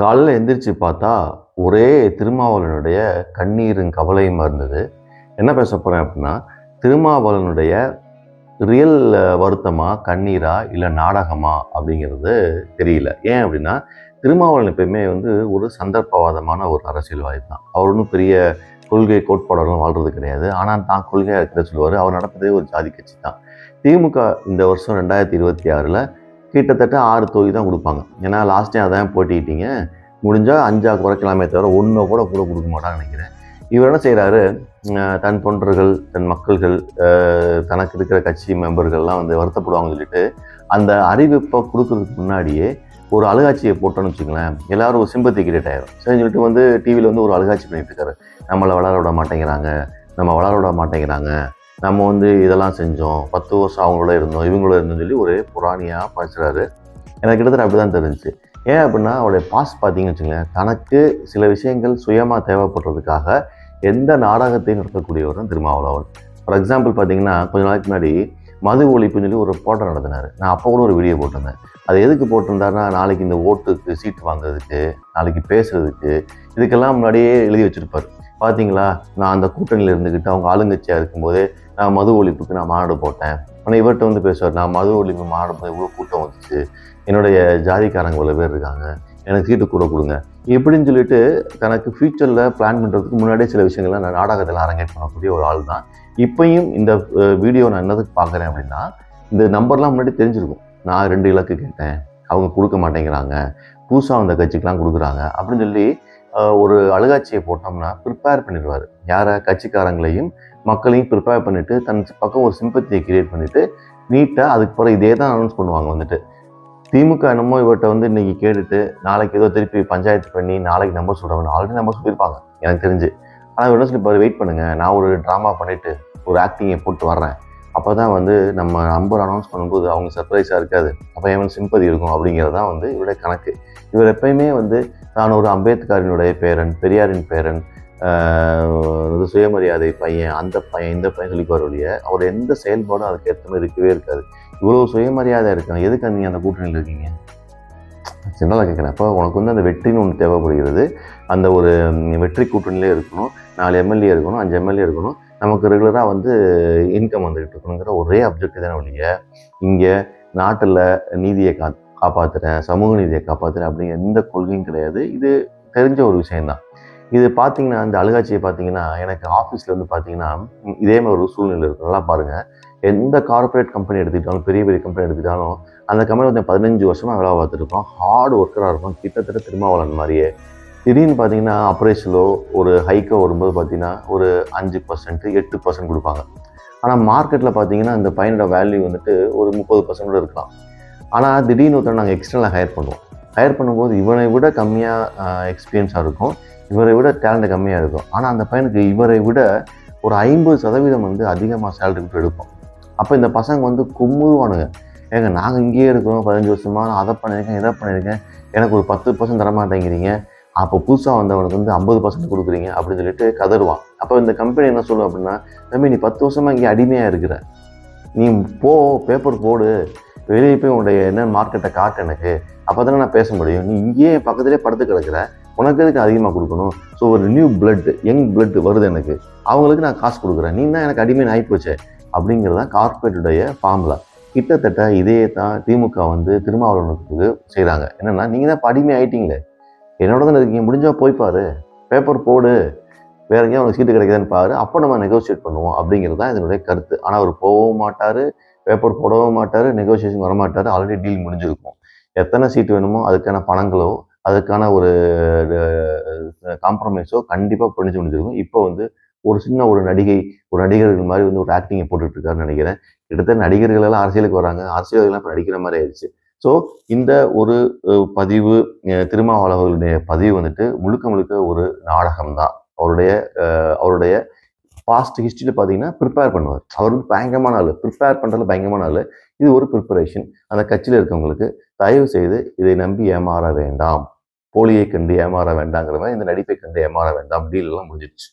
காலையில எந்திரிச்சு பார்த்தா, ஒரே திருமாவளவனுடைய கண்ணீரும் கவலையுமா இருந்தது. என்ன பேச போறேன் அப்டின்னா, திருமாவளவனுடைய ரியல் வருத்தமா, கண்ணீரா, இல்ல நாடகமா அப்படிங்கிறது தெரியல. ஏன் அப்டின்னா, திருமாவளவன் எப்பயுமே ஒரு சந்தர்ப்பவாதமான ஒரு அரசியல்வாதி தான். அவர் ஒண்ணும் பெரிய கொள்கை கோட்பாடெல்லாம் வாழ்றது கிடையாது. ஆனா தான் கொள்கையா இருக்கிறத சொல்லுவாரு. அவர் நடத்துறதே ஒரு ஜாதி கட்சி தான். திமுக இந்த வருஷம் 2026ல கிட்டத்தட்ட 6 தொகுதி தான் குடுப்பாங்க. ஏன்னா லாஸ்ட் டைம் அதான் போட்டியிட்டீங்க. முடிஞ்சா 5ஆ குறைக்கலாமே தவிர 1 கூட குடுக்க மாட்டாங்கன்னு நினைக்கிறேன். இவர் என்ன செய்றாரு, தன் தொண்டர்கள், தன் மக்கள்கள், தனக்கு இருக்கிற கட்சி மெம்பர்கள்லாம் வருத்தப்படுவாங்கன்னு சொல்லிட்டு, அந்த அறிவிப்ப குடுக்குறதுக்கு முன்னாடியே ஒரு அழுகாட்சிய போட்டோம்னு வச்சுக்கங்களேன், எல்லாரும் ஒரு சிம்பத்தி கிரியேட் ஆயிரும். சரின்னு சொல்லிட்டு டிவில ஒரு அழுகாட்சி பண்ணிட்டு இருக்காரு. நம்மள வளர விட மாட்டேங்கிறாங்க, நம்ம வளர விட மாட்டேங்கிறாங்க. நம்ம இதெல்லாம் செஞ்சோம். 10 வருஷம் அவங்களோட இருந்தோம், இவங்களோட இருந்தோம்னு சொல்லி ஒரு புராணியா பேசுறாரு. எனக்கு கிட்டத்தட்ட அப்படிதான் தெரிஞ்சுச்சு. ஏன் அப்படின்னா, அவருடைய பாஸ்ட் பார்த்தீங்கன்னு வச்சுக்கங்களேன், தனக்கு சில விஷயங்கள் சுயமா தேவைப்படுறதுக்காக எந்த நாடகத்தையும் நடத்தக்கூடியவர் தான் திருமாவளவன். ஃபார் எக்ஸாம்பிள் பார்த்தீங்கன்னா, கொஞ்ச நாளைக்கு முன்னாடி மது ஒழிப்புன்னு சொல்லி ஒரு போராட்டம் நடத்தினாரு. நான் அப்போ கூட ஒரு வீடியோ போட்டிருந்தேன். அது எதுக்கு போட்டிருந்தாருன்னா, நாளைக்கு இந்த ஓட்டுக்கு சீட்டு வாங்குறதுக்கு, நாளைக்கு பேசுறதுக்கு, இதுக்கெல்லாம் முன்னாடியே எழுதி வச்சிருப்பாரு. பார்த்தீங்களா, நான் அந்த கூட்டணியில் இருந்துக்கிட்டு அவங்க ஆளுங்கட்சியாக இருக்கும்போதே நான் மது ஒழிப்புக்கு நான் மாநாடு போட்டேன். ஆனால் இவர்கிட்ட பேசுவார், நான் மது ஒழிப்பு மாநாடு போது இவ்வளோ கூட்டம் வந்துச்சு, என்னுடைய ஜாதிக்காரங்க இவ்வளோ பேர் இருக்காங்க, எனக்கு சீட்டு கூட கொடுங்க இப்படின்னு சொல்லிட்டு தனக்கு ஃபியூச்சரில் பிளான் பண்ணுறதுக்கு முன்னாடியே சில விஷயங்கள்லாம் நான் நாடகத்தில் அரங்கேட் பண்ணக்கூடிய ஒரு ஆள் தான். இப்பயும் இந்த வீடியோ நான் என்னதுக்கு பார்க்குறேன் அப்படின்னா, இந்த நம்பர்லாம் முன்னாடி தெரிஞ்சிருக்கும். நான் 2 இலக்கு கேட்டேன், அவங்க கொடுக்க மாட்டேங்கிறாங்க, புதுசாக வந்த கட்சிக்கெலாம் கொடுக்குறாங்க அப்படின்னு சொல்லி ஒரு அழுகாட்சியை போட்டோம்னா ப்ரிப்பேர் பண்ணிடுவார். யாரை, கட்சிக்காரங்களையும் மக்களையும் ப்ரிப்பேர் பண்ணிவிட்டு தன் பக்கம் ஒரு சிம்பத்தியை கிரியேட் பண்ணிவிட்டு நீட்டாக அதுக்கு பிறகு இதே தான் அனௌன்ஸ் பண்ணுவாங்க. திமுக என்னமோ இவர்கிட்ட இன்னைக்கு கேட்டுட்டு நாளைக்கு ஏதோ திருப்பி பஞ்சாயத்து பண்ணி நாளைக்கு நம்பர் சொல்கிறவங்க ஆல்ரெடி நம்பர் சொல்லியிருப்பாங்க எனக்கு தெரிஞ்சு. ஆனால் இவர் என்ன சொல்லிப்பாரு, வெயிட் பண்ணுங்கள், நான் ஒரு ட்ராமா பண்ணிவிட்டு ஒரு ஆக்டிங்கை போட்டு வர்றேன், அப்போ தான் நம்ம நம்பர் அனௌன்ஸ் பண்ணும்போது அவங்க சர்ப்ரைஸாக இருக்காது, அப்போ எவன் சிம்பதி இருக்கும் அப்படிங்கிறது தான் இவருடைய கணக்கு. இவர் எப்பயுமே தான் ஒரு அம்பேத்கரினுடைய பேரன், பெரியாரின் பேரன், சுயமரியாதை பையன், அந்த பையன், இந்த பையன் சொல்லிப்பார் ஒழிய அவர் எந்த செயல்பாடும் அதுக்கு ஏற்ற மாதிரி இருக்கவே இருக்காது. இவ்வளோ சுயமரியாதை இருக்காங்க, எதுக்கு நீங்கள் அந்த கூட்டணியில் இருக்கீங்க? சின்னதாக கேட்குறேன். அப்போ உனக்கு அந்த வெற்றின்னு ஒன்று தேவைப்படுகிறது. அந்த ஒரு வெற்றி கூட்டணியிலே இருக்கணும், 4 எம்எல்ஏ இருக்கணும், 5 எம்எல்ஏ இருக்கணும், நமக்கு ரெகுலராக இன்கம் வந்துகிட்டு இருக்கணுங்கிற ஒரே அப்ஜெக்டிவ் தானே ஒழிய, இங்கே நாட்டில் நீதியை காப்பாற்றுறேன், சமூக நீதியை காப்பாற்றுறேன் அப்படிங்கிற எந்த கொள்கையும் கிடையாது. இது தெரிஞ்ச ஒரு விஷயம்தான். இது பார்த்தீங்கன்னா, இந்த அழுகாட்சியை பார்த்தீங்கன்னா, எனக்கு ஆஃபீஸில் பார்த்தீங்கன்னா, இதே மாதிரி ஒரு சூழ்நிலை இருக்கும். நல்லா பாருங்கள். எந்த கார்ப்பரேட் கம்பெனி எடுத்துக்கிட்டாலும், பெரிய பெரிய கம்பெனி எடுத்துக்கிட்டாலும், அந்த கம்பெனி 15 வருஷமாக வேலை பார்த்துருப்பான். ஹார்ட் ஒர்க்கராக இருப்பான். கிட்டத்தட்ட திருமாவளவன் மாதிரியே. திடீர்னு பார்த்தீங்கன்னா, அப்ரைஸலோ ஒரு ஹைக்கோ வரும்போது பார்த்தீங்கன்னா, ஒரு 5%, 8% கொடுப்பாங்க. ஆனால் மார்க்கெட்டில் பார்த்தீங்கன்னா, இந்த பையனோட வேல்யூ ஒரு 30% கூட இருக்கலாம். ஆனால் திடீர்னு ஒருத்தர் நாங்கள் எக்ஸ்டர்னலாக ஹையர் பண்ணுவோம். ஹையர் பண்ணும்போது இவனை விட கம்மியாக எக்ஸ்பீரியன்ஸாக இருக்கும், இவரை விட டேலண்ட் கம்மியாக இருக்கும். ஆனால் அந்த பையனுக்கு இவரை விட ஒரு 50% அதிகமாக சேலரி கொடுத்து எடுப்போம். அப்போ இந்த பசங்க கும்முவானுங்க. ஏங்க, நாங்கள் இங்கேயே இருக்கிறோம் 15 வருஷமா, நான் அதை பண்ணியிருக்கேன், இதை பண்ணியிருக்கேன், எனக்கு ஒரு 10% தர மாட்டேங்கிறீங்க, அப்போ புதுசாக வந்தவனுக்கு 50% கொடுக்குறீங்க அப்படின்னு சொல்லிட்டு கதறுவான். அப்போ இந்த கம்பெனி என்ன சொல்லும் அப்படின்னா, தம்பி நீ 10 வருஷமாக இங்கே அடிமையாக இருக்கிற, நீ போ, பேப்பர் போடு, வெளியே போய் உன்னுடைய என்ன மார்க்கெட்டை காட்டு எனக்கு, அப்போ தானே நான் பேச முடியும். நீ இங்கேயே பக்கத்துலேயே படுத்து கிடக்கிற, உனக்கு எதுக்கு அதிகமாக கொடுக்கணும்? ஸோ ஒரு நியூ பிளட், யங் பிளட் வருது எனக்கு, அவங்களுக்கு நான் காசு கொடுக்குறேன், நீ தான் எனக்கு அடிமை ஆகிப்போச்சே அப்படிங்கிறது தான் கார்ப்பரேட்டுடைய ஃபார்முலா. கிட்டத்தட்ட இதே தான் திமுக திருமாவளவனுக்கு செய்கிறாங்க. என்னென்னா, நீங்கள் தான் இப்போ அடிமை ஆகிட்டீங்களே, என்னோட தானே இருக்கீங்க, முடிஞ்சால் போய் பாரு, பேப்பர் போடு, வேற எங்கேயும் அவனுக்கு சீட்டு கிடைக்குதுன்னு பாரு, அப்போ நம்ம நெகோசியேட் பண்ணுவோம் அப்படிங்கிறது தான் இதனுடைய கருத்து. ஆனால் அவர் போகவும் மாட்டார், பேப்பர் போடவும் மாட்டார், நெகோசியேஷன் வரமாட்டார், ஆல்ரெடி டீல் முடிஞ்சிருக்கும். எத்தனை சீட்டு வேணுமோ அதுக்கான பணங்களோ, அதுக்கான ஒரு காம்ப்ரமைஸோ கண்டிப்பாக பண்ணிச்சு முடிஞ்சிருக்கும். இப்போ ஒரு சின்ன ஒரு நடிகை, ஒரு நடிகர்கள் மாதிரி ஒரு ஆக்டிங்கை போட்டுட்டு இருக்காருன்னு நினைக்கிறேன். கிட்டத்தட்ட நடிகர்கள் எல்லாம் அரசியலுக்கு வராங்க, அரசியல்வாதிகள்லாம் இப்போ நடிக்கிற மாதிரி ஆயிடுச்சு. ஸோ இந்த ஒரு பதிவு, திருமாவளவர்களுடைய பதிவு முழுக்க முழுக்க ஒரு நாடகம் தான். அவருடைய பாஸ்ட் ஹிஸ்ட்ரியில் பார்த்தீங்கன்னா ப்ரிப்பேர் பண்ணுவார். அவர் பயங்கரமான ஆள், ப்ரிப்பேர் பண்ணுறதுல பயங்கரமான ஆள். இது ஒரு ப்ரிப்பரேஷன். அந்த கட்சியில் இருக்கவங்களுக்கு தயவு செய்து இதை நம்பி ஏமாற வேண்டாம், போலியை கண்டு ஏமாற வேண்டாங்கிற மாதிரி இந்த நடிப்பை கண்டு ஏமாற வேண்டாம், டீல் எல்லாம் முடிஞ்சிடுச்சு.